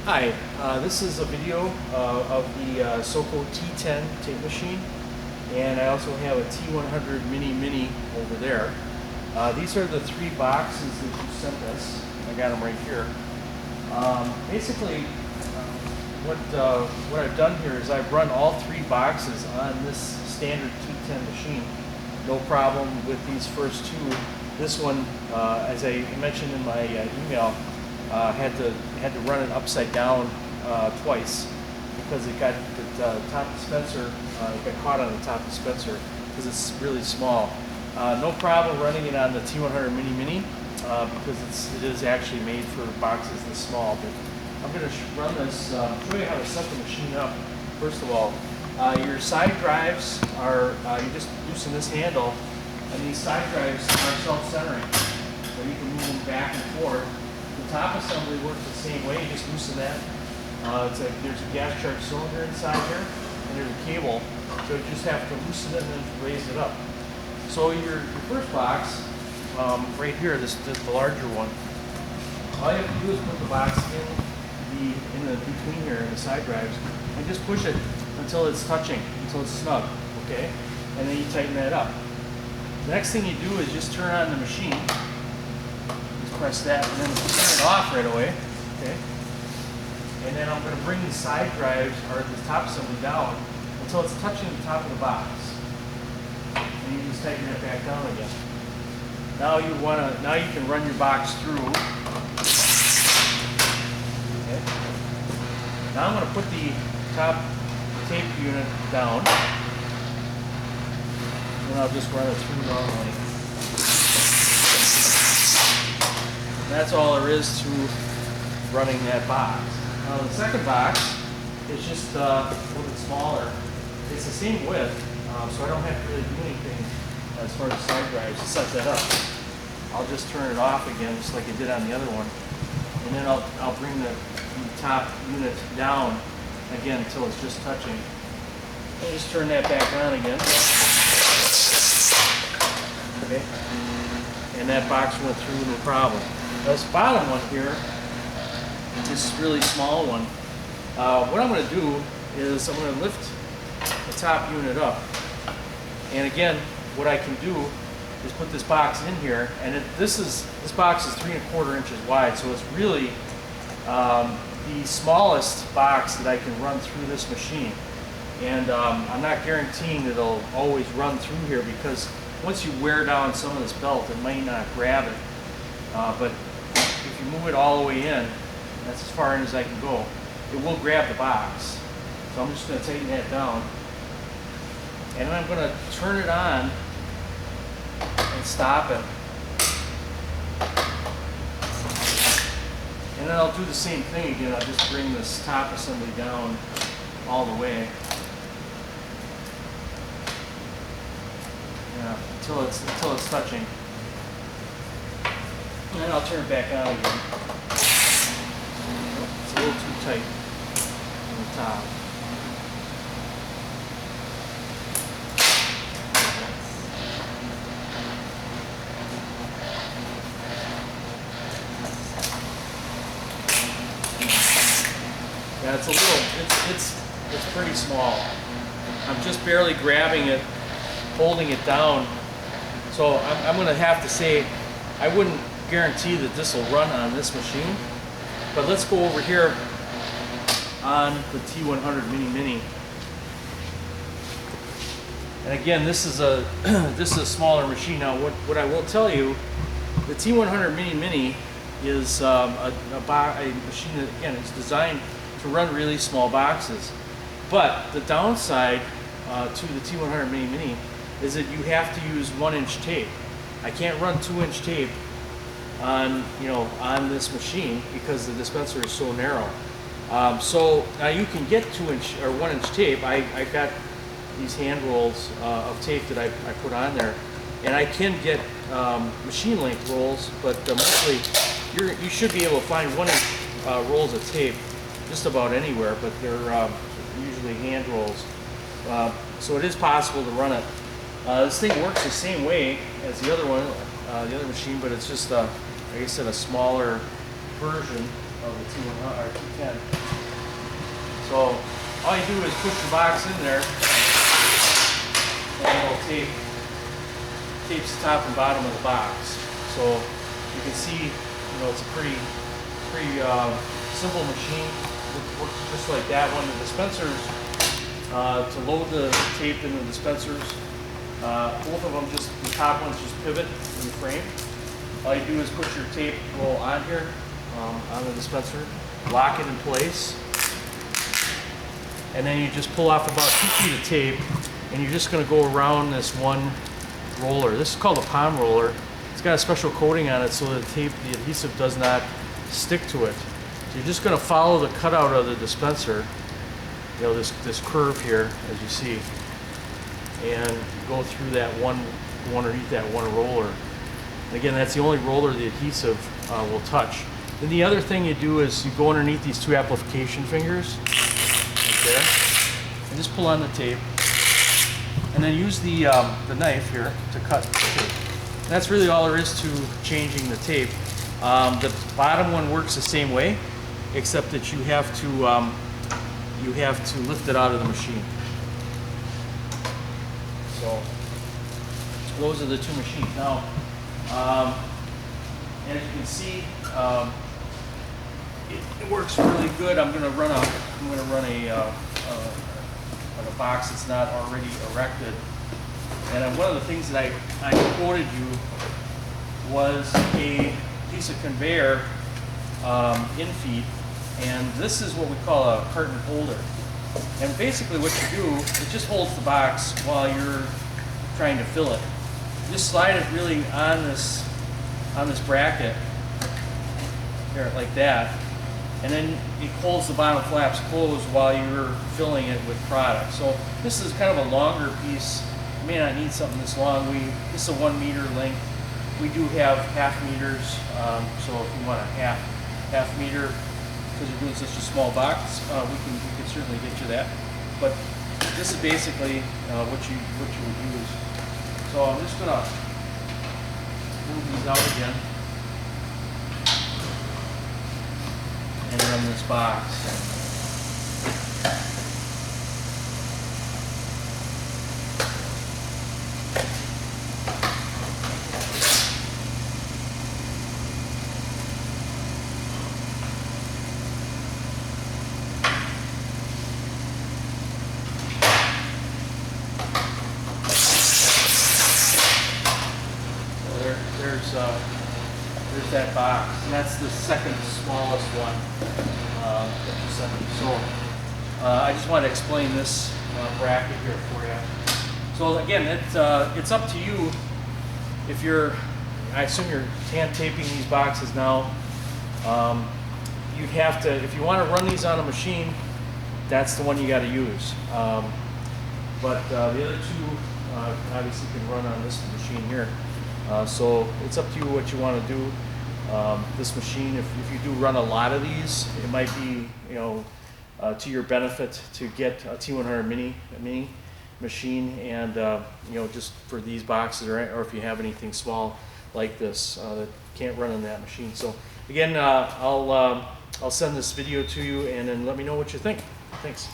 Hi, this is a video of the SOCO T10 tape machine, and I also have a T100 Mini over there. These are the three boxes that you sent us. I got them right here. Basically, what I've done here is I've run all three boxes on this standard T10 machine. No problem with these first two. This one, as I mentioned in my email, had to run it upside down twice because it got the top dispenser, it got caught on the top dispenser because it's really small. No problem running it on the T100 Mini because it is actually made for boxes this small. But I'm going to run this, show you how to set the machine up. First of all, your side drives are, you just loosen this handle, and these side drives are self-centering, so you can move them back and forth. The top assembly works the same way. You just loosen that. There's a gas charge cylinder inside here, and there's a cable, so you just have to loosen it and then raise it up. So your first box, right here, the larger one, all you have to do is put the box in the between here in the side drives, and just push it until it's touching, until it's snug, okay? And then you tighten that up. The next thing you do is just turn on the machine. Just press that, and then turn it off right away, okay? And then I'm going to bring the side drives, or the top assembly down, until it's touching the top of the box. And you just tighten that back down again. Now you can run your box through. Okay. Now I'm going to put the top tape unit down. And I'll just run it through normally. And that's all there is to running that box. Now the second box is just a little bit smaller. It's the same width, so I don't have to really do anything as far as side drives to set that up. I'll just turn it off again, just like I did on the other one. And then I'll bring the top unit down again until it's just touching. I'll just turn that back on again. Okay. And that box went through no problem. This bottom one here, this really small one, what I'm going to do is I'm going to lift the top unit up. And again, what I can do is put this box in here, and this box is 3 1/4 inches wide, so it's really the smallest box that I can run through this machine. And I'm not guaranteeing that it'll always run through here, because once you wear down some of this belt, it might not grab it. But if you move it all the way in, that's as far in as I can go, it will grab the box. So I'm just going to tighten that down. And then I'm going to turn it on and stop it. And then I'll do the same thing again. I'll just bring this top assembly down all the way. Yeah, until it's touching. And then I'll turn it back on again. It's a little too tight on the top. Yeah, it's a little, it's pretty small. I'm just barely grabbing it, holding it down. So I'm going to have to say, I wouldn't guarantee that this will run on this machine. But let's go over here on the T100 Mini. And again, this is a smaller machine. Now, what I will tell you, the T100 Mini is a machine that, again, is designed to run really small boxes. But the downside to the T100 Mini is that you have to use 1-inch tape. I can't run 2-inch tape on this machine because the dispenser is so narrow. So now you can get 2-inch or 1-inch tape. I got these hand rolls of tape that I put on there, and I can get machine length rolls, but mostly you should be able to find 1-inch rolls of tape just about anywhere, but they're usually hand rolls. So it is possible to run it. This thing works the same way as the other one, the other machine, but it's just, like I said, a smaller version of the T100 or T10. So all you do is push the box in there, and it'll tapes the top and bottom of the box. So you can see, you know, it's a pretty simple machine. It works just like that one. The dispensers, to load the tape in the dispensers, both of them, just the top ones just pivot in the frame. All you do is put your tape roll on here, on the dispenser, lock it in place, and then you just pull off about 2 feet of tape, and you're just going to go around this one roller. This is called a palm roller. It's got a special coating on it so the tape, the adhesive does not stick to it. So you're just going to follow the cutout of the dispenser, you know, this curve here, as you see, and go through that one, go underneath that one roller. And again, that's the only roller the adhesive will touch. Then the other thing you do is you go underneath these 2 application fingers, right there, and just pull on the tape, and then use the knife here to cut the tape. And that's really all there is to changing the tape. The bottom one works the same way, except that you have to lift it out of the machine. So those are the 2 machines. Now, as you can see, it works really good. I'm going to run a box that's not already erected. And one of the things that I quoted you was a piece of conveyor in feet, and this is what we call a carton holder. And basically what you do, it just holds the box while you're trying to fill it. You just slide it really on this bracket here, like that, and then it holds the bottom flaps closed while you're filling it with product. So this is kind of a longer piece. You may not need something this long. This is a 1 meter length. We do have half meters, so if you want a half meter, because you're doing such a small box, we can certainly get you that. But this is basically what you would use. So I'm just gonna move these out again and run this box. There's that box, and that's the second smallest one that you sent me. So I just want to explain this bracket here for you. So again, it's up to you. If I assume you're hand taping these boxes now. You'd have to, if you want to run these on a machine, that's the one you got to use. But the other 2 obviously can run on this machine here. So it's up to you what you want to do. This machine, if you do run a lot of these, it might be, you know, to your benefit to get a T100 mini machine, and you know, just for these boxes, or if you have anything small like this that can't run on that machine. So again, I'll send this video to you, and then let me know what you think. Thanks.